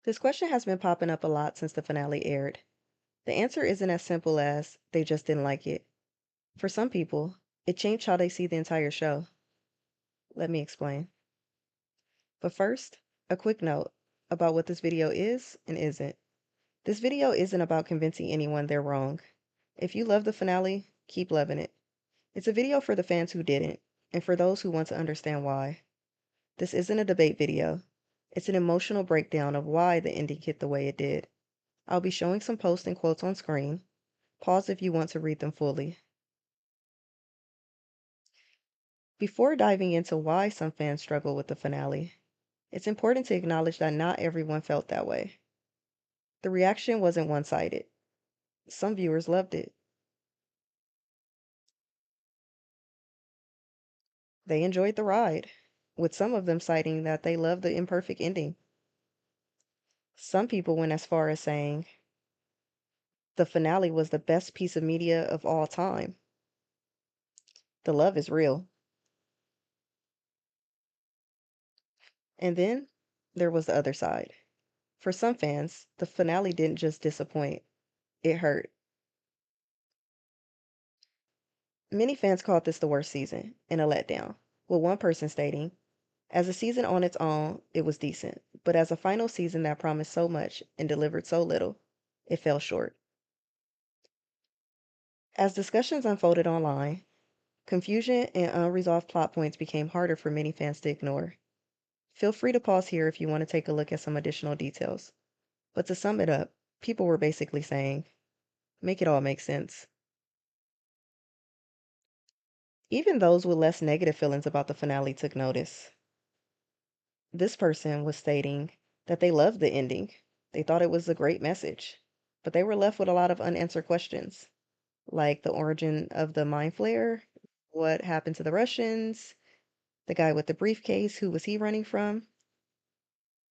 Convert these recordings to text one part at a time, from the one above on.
This question has been popping up a lot since the finale aired. The answer isn't as simple as they just didn't like it. For some people, it changed how they see the entire show. Let me explain. But first, a quick note about what this video is and isn't. This video isn't about convincing anyone they're wrong. If you love the finale, keep loving it. It's a video for the fans who didn't, and for those who want to understand why. This isn't a debate video. It's an emotional breakdown of why the ending hit the way it did. I'll be showing some posts and quotes on screen. Pause if you want to read them fully. Before diving into why some fans struggle with the finale, it's important to acknowledge that not everyone felt that way. The reaction wasn't one-sided. Some viewers loved it. They enjoyed the ride, with some of them citing that they loved the imperfect ending. Some people went as far as saying the finale was the best piece of media of all time. The love is real. And then there was the other side. For some fans, the finale didn't just disappoint, it hurt. Many fans called this the worst season and a letdown, with one person stating, as a season on its own, it was decent, but as a final season that promised so much and delivered so little, it fell short. As discussions unfolded online, confusion and unresolved plot points became harder for many fans to ignore. Feel free to pause here if you want to take a look at some additional details. But to sum it up, people were basically saying, make it all make sense. Even those with less negative feelings about the finale took notice. This person was stating that they loved the ending. They thought it was a great message, but they were left with a lot of unanswered questions, like the origin of the mind flare, what happened to the Russians, the guy with the briefcase, who was he running from?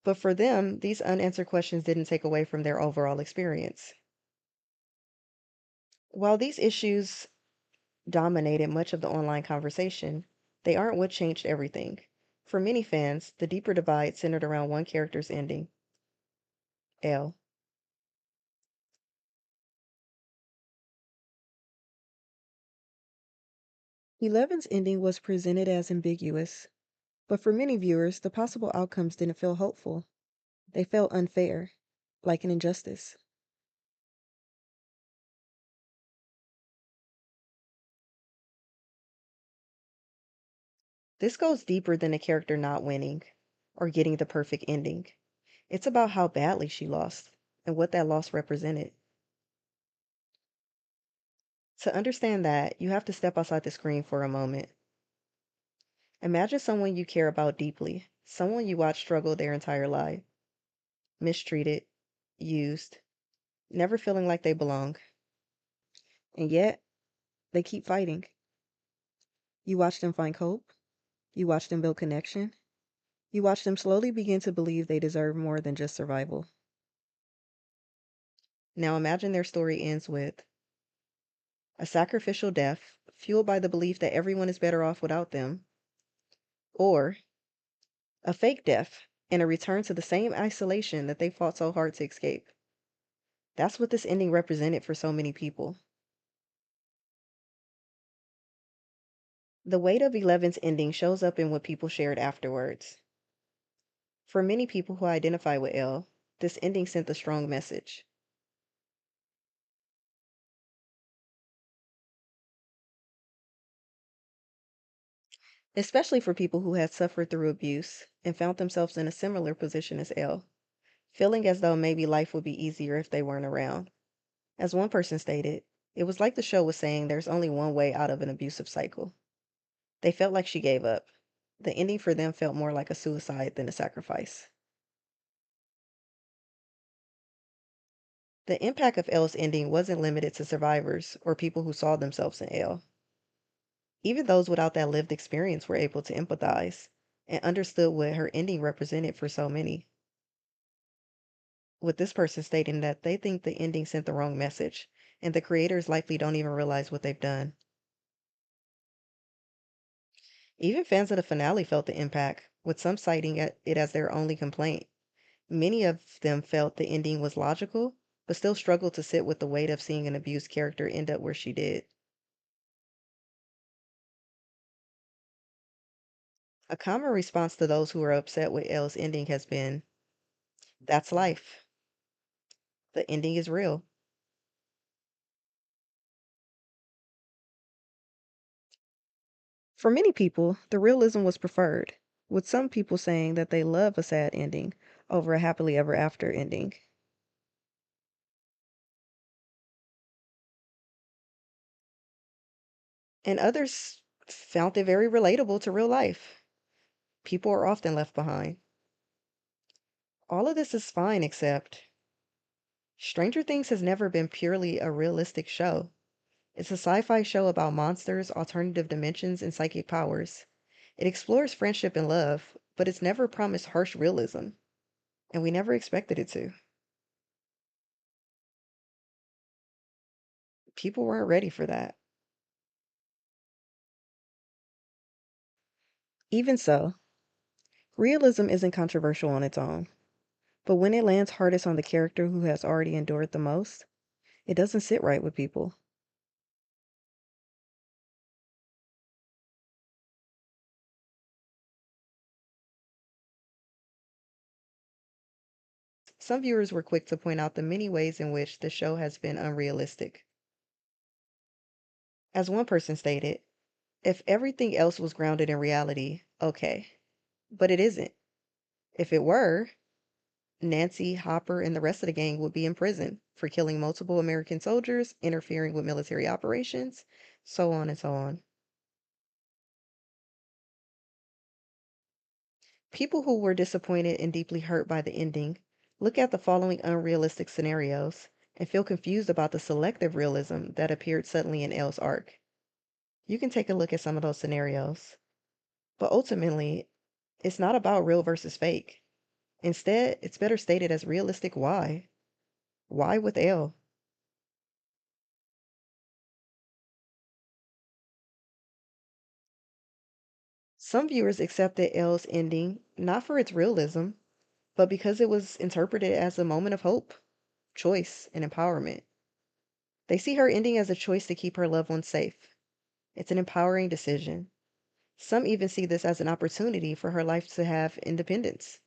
But for them, these unanswered questions didn't take away from their overall experience. While these issues dominated much of the online conversation, they aren't what changed everything. For many fans, the deeper divide centered around one character's ending, Elle. Eleven's ending was presented as ambiguous, but for many viewers, the possible outcomes didn't feel hopeful. They felt unfair, like an injustice. This goes deeper than a character not winning or getting the perfect ending. It's about how badly she lost and what that loss represented. To understand that, you have to step outside the screen for a moment. Imagine someone you care about deeply, someone you watch struggle their entire life, mistreated, used, never feeling like they belong. And yet, they keep fighting. You watch them find hope, you watch them build connection, you watch them slowly begin to believe they deserve more than just survival. Now imagine their story ends with a sacrificial death, fueled by the belief that everyone is better off without them, or a fake death and a return to the same isolation that they fought so hard to escape. That's what this ending represented for so many people. The weight of Eleven's ending shows up in what people shared afterwards. For many people who identify with Elle, this ending sent a strong message. Especially for people who had suffered through abuse and found themselves in a similar position as Elle, feeling as though maybe life would be easier if they weren't around. As one person stated, it was like the show was saying there's only one way out of an abusive cycle. They felt like she gave up. The ending for them felt more like a suicide than a sacrifice. The impact of Elle's ending wasn't limited to survivors or people who saw themselves in Elle. Even those without that lived experience were able to empathize and understood what her ending represented for so many. With this person stating that they think the ending sent the wrong message, and the creators likely don't even realize what they've done. Even fans of the finale felt the impact, with some citing it as their only complaint. Many of them felt the ending was logical, but still struggled to sit with the weight of seeing an abused character end up where she did. A common response to those who are upset with Elle's ending has been, that's life. The ending is real. For many people, the realism was preferred, with some people saying that they love a sad ending over a happily ever after ending. And others found it very relatable to real life. People are often left behind. All of this is fine, except Stranger Things has never been purely a realistic show. It's a sci fi show about monsters, alternative dimensions, and psychic powers. It explores friendship and love, but it's never promised harsh realism, and we never expected it to. People weren't ready for that. Even so, realism isn't controversial on its own, but when it lands hardest on the character who has already endured the most, it doesn't sit right with people. Some viewers were quick to point out the many ways in which the show has been unrealistic. As one person stated, if everything else was grounded in reality, okay. But it isn't. If it were, Nancy, Hopper, and the rest of the gang would be in prison for killing multiple American soldiers, interfering with military operations, so on and so on. People who were disappointed and deeply hurt by the ending look at the following unrealistic scenarios and feel confused about the selective realism that appeared suddenly in Elle's arc. You can take a look at some of those scenarios. But ultimately, it's not about real versus fake. Instead, it's better stated as realistic why. Why with Elle? Some viewers accepted Elle's ending not for its realism, but because it was interpreted as a moment of hope, choice, and empowerment. They see her ending as a choice to keep her loved ones safe. It's an empowering decision. Some even see this as an opportunity for her life to have independence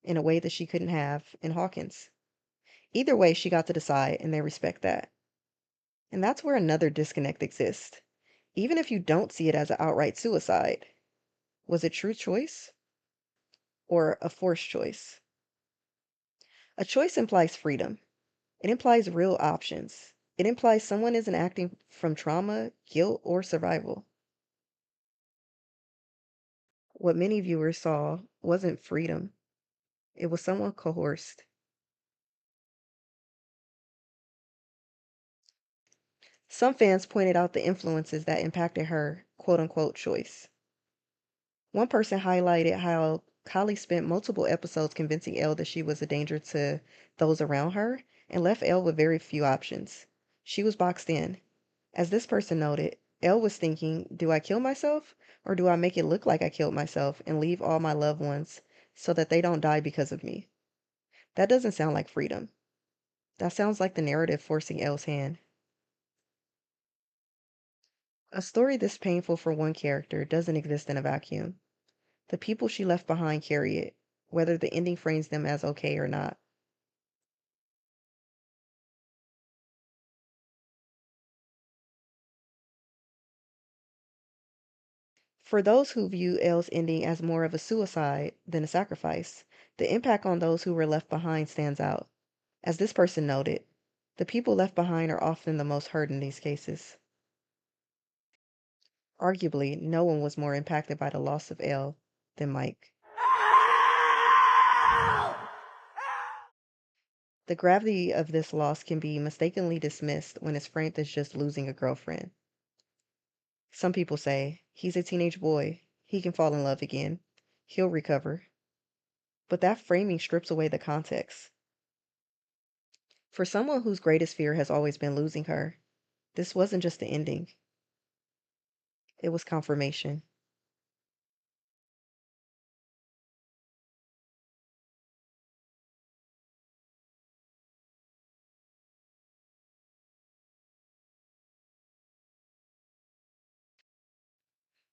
in a way that she couldn't have in Hawkins. Either way, she got to decide, and they respect that. And that's where another disconnect exists. Even if you don't see it as an outright suicide, was it true choice or a forced choice? A choice implies freedom. It implies real options. It implies someone isn't acting from trauma, guilt, or survival. What many viewers saw wasn't freedom, it was someone coerced. Some fans pointed out the influences that impacted her quote unquote choice. One person highlighted how Kylie spent multiple episodes convincing Elle that she was a danger to those around her and left Elle with very few options. She was boxed in. As this person noted, Elle was thinking, do I kill myself or do I make it look like I killed myself and leave all my loved ones so that they don't die because of me? That doesn't sound like freedom. That sounds like the narrative forcing Elle's hand. A story this painful for one character doesn't exist in a vacuum. The people she left behind carry it, whether the ending frames them as okay or not. For those who view Elle's ending as more of a suicide than a sacrifice, the impact on those who were left behind stands out. As this person noted, the people left behind are often the most hurt in these cases. Arguably, no one was more impacted by the loss of Elle than Mike. The gravity of this loss can be mistakenly dismissed when it's framed as just losing a girlfriend. Some people say, he's a teenage boy. He can fall in love again. He'll recover. But that framing strips away the context. For someone whose greatest fear has always been losing her, this wasn't just the ending, it was confirmation.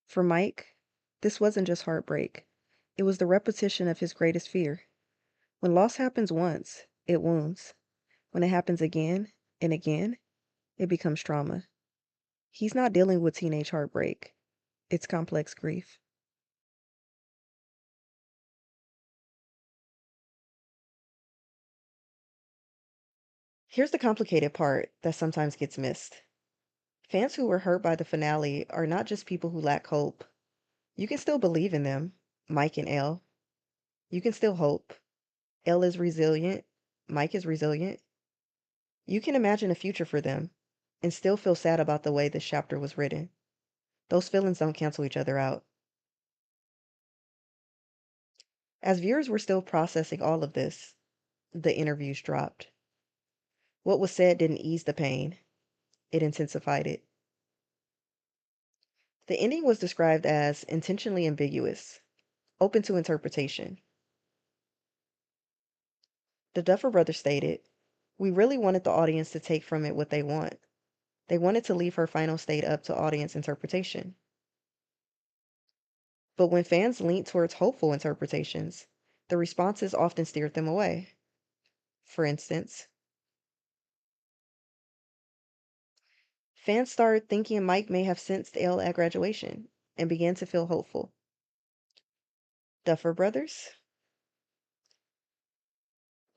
For Mike, this wasn't just heartbreak, it was the repetition of his greatest fear. When loss happens once, it wounds. When it happens again and again, it becomes trauma. He's not dealing with teenage heartbreak, it's complex grief. Here's the complicated part that sometimes gets missed. Fans who were hurt by the finale are not just people who lack hope. You can still believe in them, Mike and Elle. You can still hope. Elle is resilient, Mike is resilient. You can imagine a future for them and still feel sad about the way this chapter was written. Those feelings don't cancel each other out. As viewers were still processing all of this, the interviews dropped. What was said didn't ease the pain, it intensified it. The ending was described as intentionally ambiguous, open to interpretation. The Duffer Brothers stated, "We really wanted the audience to take from it what they want. They wanted to leave her final state up to audience interpretation." But when fans leaned towards hopeful interpretations, the responses often steered them away. For instance, fans started thinking Mike may have sensed Elle at graduation and began to feel hopeful. Duffer Brothers?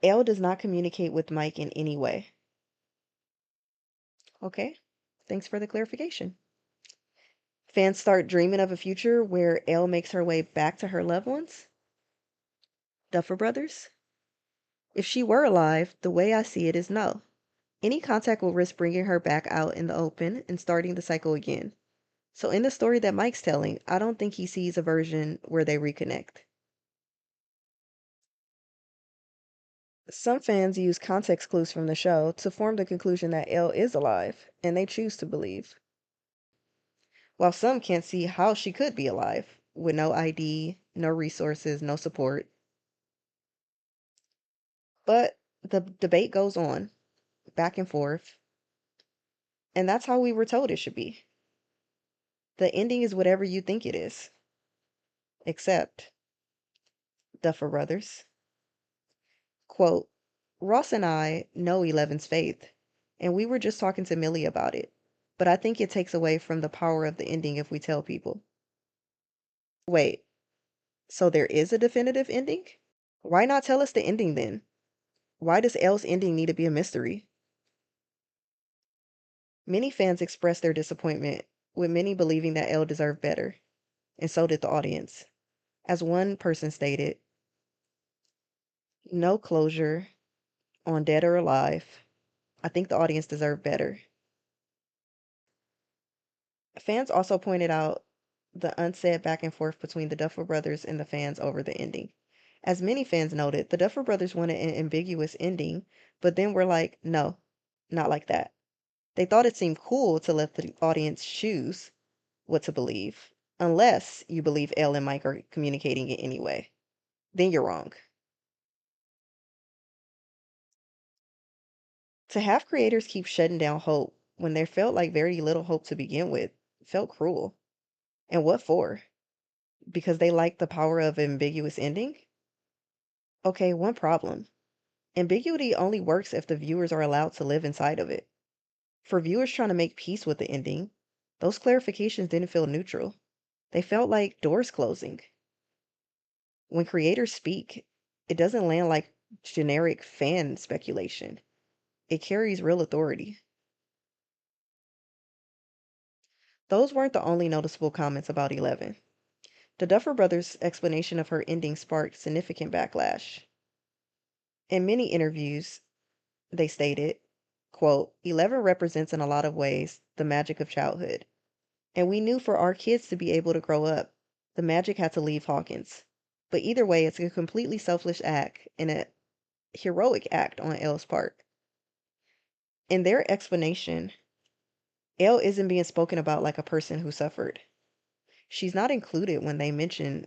Elle does not communicate with Mike in any way. Okay, thanks for the clarification. Fans start dreaming of a future where Elle makes her way back to her loved ones? Duffer Brothers? If she were alive, the way I see it is no. Any contact will risk bringing her back out in the open and starting the cycle again. So in the story that Mike's telling, I don't think he sees a version where they reconnect. Some fans use context clues from the show to form the conclusion that Elle is alive, and they choose to believe. While some can't see how she could be alive, with no ID, no resources, no support. But the debate goes on, back and forth, and that's how we were told it should be. The ending is whatever you think it is. Except Duffer Brothers. Quote, Ross and I know Eleven's faith, and we were just talking to Millie about it. But I think it takes away from the power of the ending if we tell people. Wait, so there is a definitive ending? Why not tell us the ending then? Why does Elle's ending need to be a mystery? Many fans expressed their disappointment, with many believing that Elle deserved better, and so did the audience. As one person stated, no closure on Dead or Alive. I think the audience deserved better. Fans also pointed out the unsaid back and forth between the Duffer Brothers and the fans over the ending. As many fans noted, the Duffer Brothers wanted an ambiguous ending, but then were like, no, not like that. They thought it seemed cool to let the audience choose what to believe, unless you believe Elle and Mike are communicating it anyway. Then you're wrong. To have creators keep shutting down hope when there felt like very little hope to begin with felt cruel. And what for? Because they liked the power of ambiguous ending? Okay, one problem. Ambiguity only works if the viewers are allowed to live inside of it. For viewers trying to make peace with the ending, those clarifications didn't feel neutral. They felt like doors closing. When creators speak, it doesn't land like generic fan speculation. It carries real authority. Those weren't the only noticeable comments about 11. The Duffer Brothers' explanation of her ending sparked significant backlash. In many interviews, they stated, quote, 11 represents in a lot of ways the magic of childhood. And we knew for our kids to be able to grow up, the magic had to leave Hawkins. But either way, it's a completely selfish act and a heroic act on Elle's part. In their explanation, Elle isn't being spoken about like a person who suffered. She's not included when they mention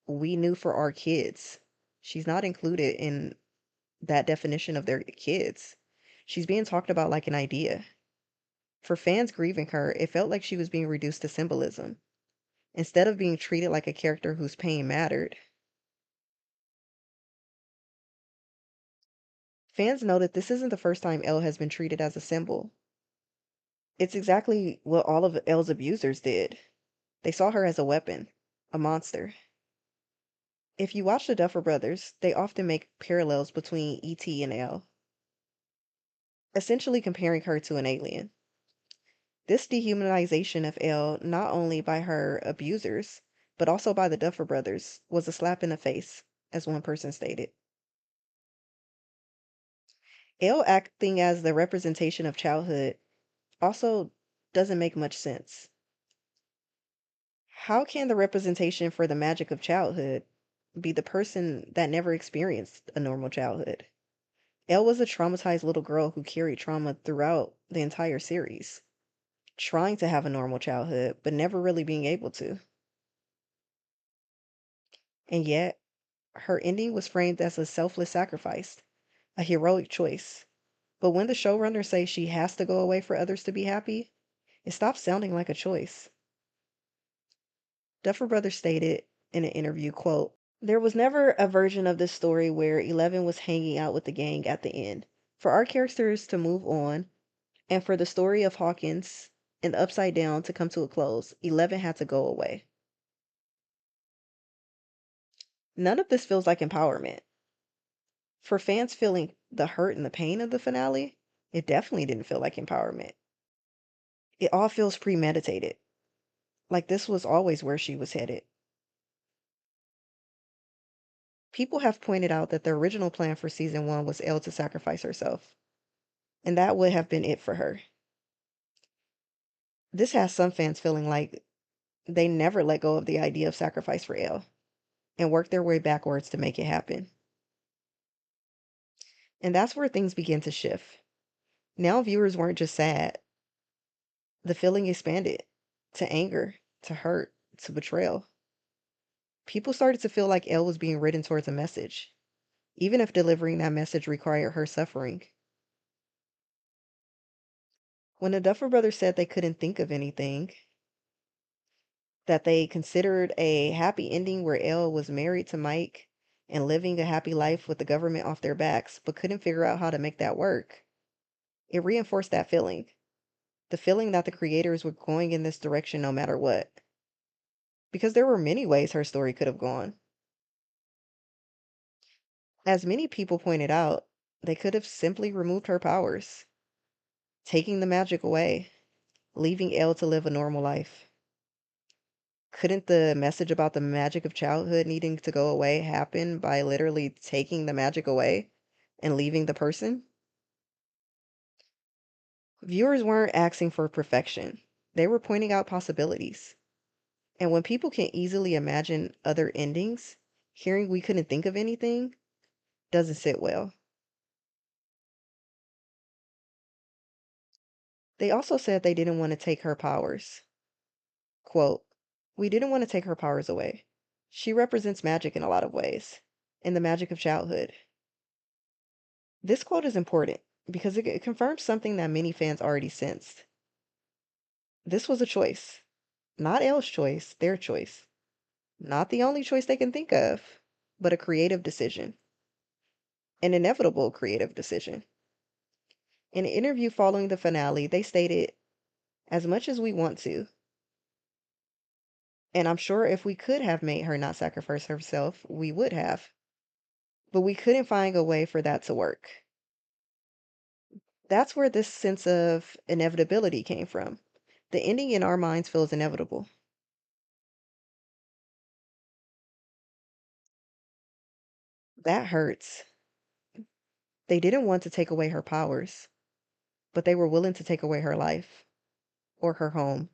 we knew for our kids. She's not included in that definition of their kids. She's being talked about like an idea. For fans grieving her, it felt like she was being reduced to symbolism. instead of being treated like a character whose pain mattered. Fans noted this isn't the first time Elle has been treated as a symbol. It's exactly what all of Elle's abusers did. They saw her as a weapon, a monster. If you watch the Duffer Brothers, they often make parallels between E.T. and Elle, essentially comparing her to an alien. This dehumanization of Elle, not only by her abusers, but also by the Duffer Brothers, was a slap in the face, as one person stated. Elle acting as the representation of childhood also doesn't make much sense. How can the representation for the magic of childhood be the person that never experienced a normal childhood? Elle was a traumatized little girl who carried trauma throughout the entire series, trying to have a normal childhood, but never really being able to. And yet, her ending was framed as a selfless sacrifice, a heroic choice. But when the showrunners say she has to go away for others to be happy, it stops sounding like a choice. Duffer Brothers stated in an interview, quote, "There was never a version of this story where Eleven was hanging out with the gang at the end. For our characters to move on, and for the story of Hawkins and Upside Down to come to a close, Eleven had to go away." None of this feels like empowerment. For fans feeling the hurt and the pain of the finale, it definitely didn't feel like empowerment. It all feels premeditated, like this was always where she was headed. People have pointed out that the original plan for season one was Elle to sacrifice herself, and that would have been it for her. This has some fans feeling like they never let go of the idea of sacrifice for Elle and worked their way backwards to make it happen. And that's where things begin to shift. Now viewers weren't just sad, the feeling expanded to anger, to hurt, to betrayal. People started to feel like Elle was being written towards a message, even if delivering that message required her suffering. When the Duffer Brothers said they couldn't think of anything, that they considered a happy ending where Elle was married to Mike and living a happy life with the government off their backs, but couldn't figure out how to make that work, it reinforced that feeling. The feeling that the creators were going in this direction no matter what. Because there were many ways her story could have gone. As many people pointed out, they could have simply removed her powers, taking the magic away, leaving Elle to live a normal life. Couldn't the message about the magic of childhood needing to go away happen by literally taking the magic away and leaving the person? Viewers weren't asking for perfection. They were pointing out possibilities. And when people can easily imagine other endings, hearing we couldn't think of anything doesn't sit well. They also said they didn't want to take her powers. Quote, "We didn't want to take her powers away. She represents magic in a lot of ways, and the magic of childhood." This quote is important because it confirms something that many fans already sensed. This was a choice. Not Elle's choice, their choice. Not the only choice they can think of, but a creative decision. An inevitable creative decision. In an interview following the finale, they stated, "As much as we want to, and I'm sure if we could have made her not sacrifice herself, we would have. But we couldn't find a way for that to work." That's where this sense of inevitability came from. The ending in our minds feels inevitable. That hurts. They didn't want to take away her powers, but they were willing to take away her life or her home.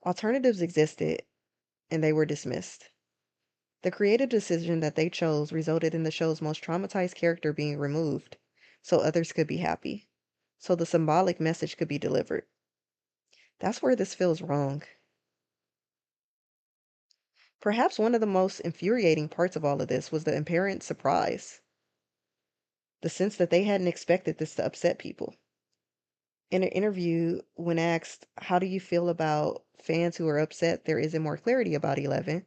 Alternatives existed, and they were dismissed. The creative decision that they chose resulted in the show's most traumatized character being removed, so others could be happy, so the symbolic message could be delivered. That's where this feels wrong. Perhaps one of the most infuriating parts of all of this was the apparent surprise, the sense that they hadn't expected this to upset people. In an interview, when asked, "How do you feel about fans who are upset there isn't more clarity about 11?"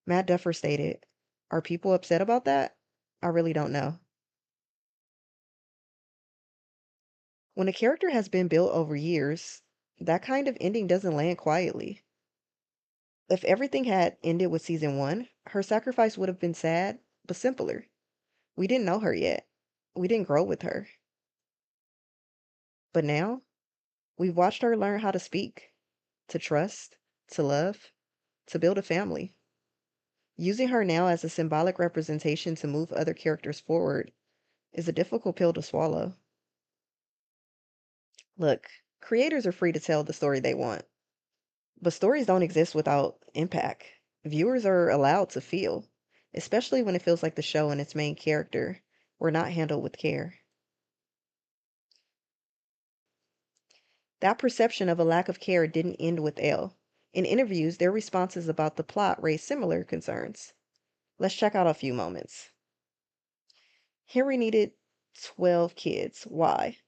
Matt Duffer stated, "Are people upset about that? I really don't know." When a character has been built over years, that kind of ending doesn't land quietly. If everything had ended with season one, her sacrifice would have been sad, but simpler. We didn't know her yet. We didn't grow with her. But now, we've watched her learn how to speak, to trust, to love, to build a family. Using her now as a symbolic representation to move other characters forward is a difficult pill to swallow. Look, creators are free to tell the story they want, but stories don't exist without impact. Viewers are allowed to feel, especially when it feels like the show and its main character were not handled with care. That perception of a lack of care didn't end with Elle. In interviews, their responses about the plot raised similar concerns. Let's check out a few moments. Henry needed 12 kids. Why?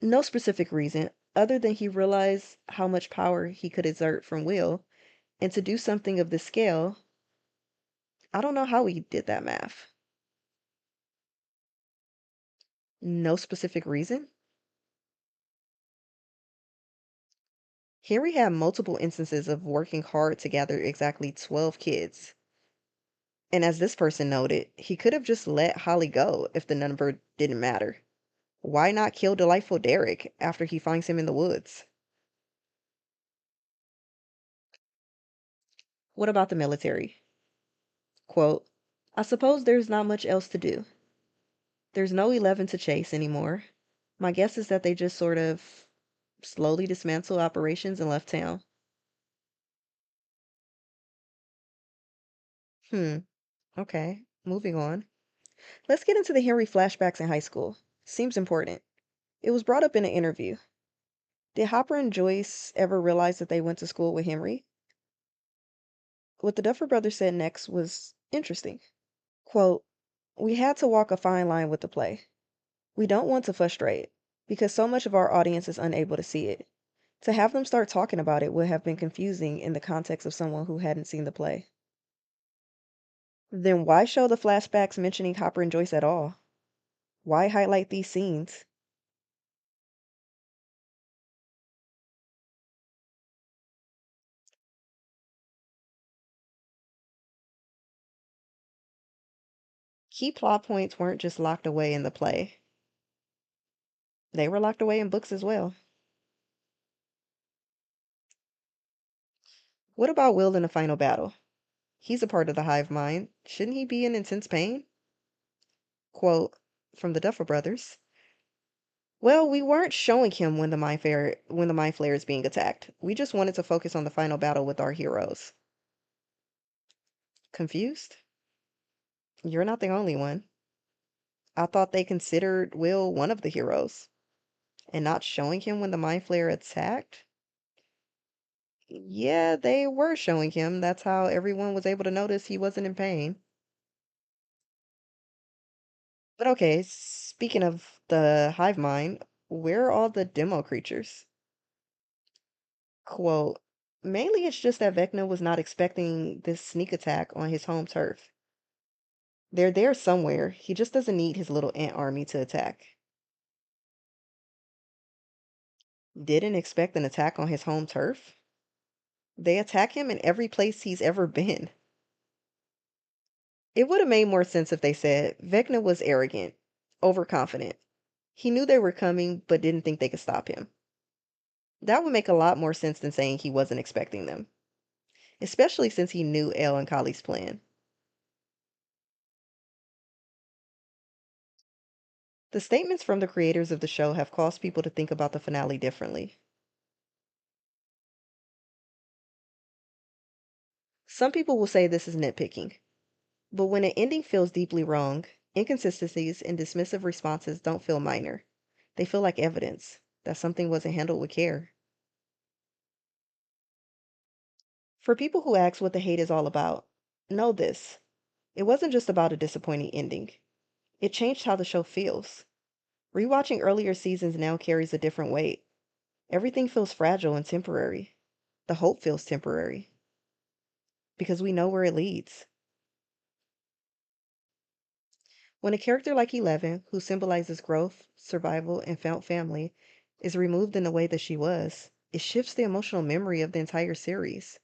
No specific reason, other than he realized how much power he could exert from Will, and to do something of this scale, I don't know how he did that math. No specific reason? Henry had multiple instances of working hard to gather exactly 12 kids. And as this person noted, he could have just let Holly go if the number didn't matter. Why not kill delightful Derek after he finds him in the woods? What about the military? Quote, "I suppose there's not much else to do. There's no 11 to chase anymore. My guess is that they just sort of slowly dismantled operations and left town." Hmm, okay, moving on. Let's get into the Henry flashbacks in high school. Seems important. It was brought up in an interview. Did Hopper and Joyce ever realize that they went to school with Henry? What the Duffer Brothers said next was interesting. Quote, "We had to walk a fine line with the play. We don't want to frustrate, because so much of our audience is unable to see it. To have them start talking about it would have been confusing in the context of someone who hadn't seen the play." Then why show the flashbacks mentioning Hopper and Joyce at all? Why highlight these scenes? Key plot points weren't just locked away in the play, they were locked away in books as well. What about Will in the final battle? He's a part of the hive mind. Shouldn't he be in intense pain? Quote from the Duffer Brothers. "Well, we weren't showing him when the mind flare is being attacked. We just wanted to focus on the final battle with our heroes." Confused? You're not the only one. I thought they considered Will one of the heroes, and not showing him when the mind flare attacked? Yeah, they were showing him. That's how everyone was able to notice he wasn't in pain. But okay, speaking of the hive mind, where are all the demo creatures? Quote, "Mainly it's just that Vecna was not expecting this sneak attack on his home turf. They're there somewhere. He just doesn't need his little ant army to attack." Didn't expect an attack on his home turf? They attack him in every place he's ever been. It would have made more sense if they said Vecna was arrogant, overconfident. He knew they were coming, but didn't think they could stop him. That would make a lot more sense than saying he wasn't expecting them, especially since he knew Elle and Kali's plan. The statements from the creators of the show have caused people to think about the finale differently. Some people will say this is nitpicking, but when an ending feels deeply wrong, inconsistencies and dismissive responses don't feel minor. They feel like evidence that something wasn't handled with care. For people who ask what the hate is all about, know this. It wasn't just about a disappointing ending. It changed how the show feels. Rewatching earlier seasons now carries a different weight. Everything feels fragile and temporary. The hope feels temporary because we know where it leads. When a character like Eleven, who symbolizes growth, survival, and found family, is removed in the way that she was, it shifts the emotional memory of the entire series.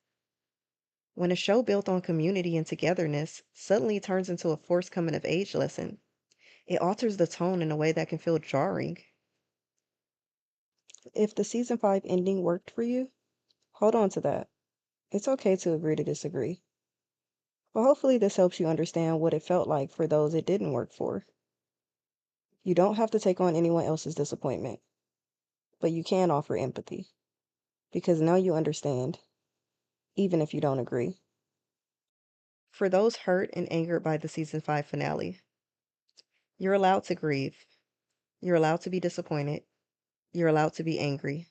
When a show built on community and togetherness suddenly turns into a forced coming of age lesson, it alters the tone in a way that can feel jarring. If the season 5 ending worked for you, hold on to that. It's okay to agree to disagree. But hopefully, this helps you understand what it felt like for those it didn't work for. You don't have to take on anyone else's disappointment, but you can offer empathy because now you understand, even if you don't agree. For those hurt and angered by the season 5 finale, you're allowed to grieve. You're allowed to be disappointed. You're allowed to be angry.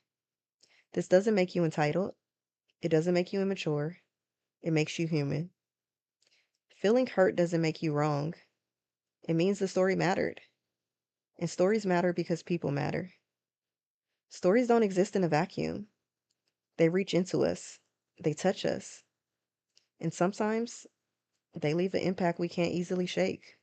This doesn't make you entitled. It doesn't make you immature. It makes you human. Feeling hurt doesn't make you wrong. It means the story mattered. And stories matter because people matter. Stories don't exist in a vacuum. They reach into us. They touch us. And sometimes they leave an impact we can't easily shake.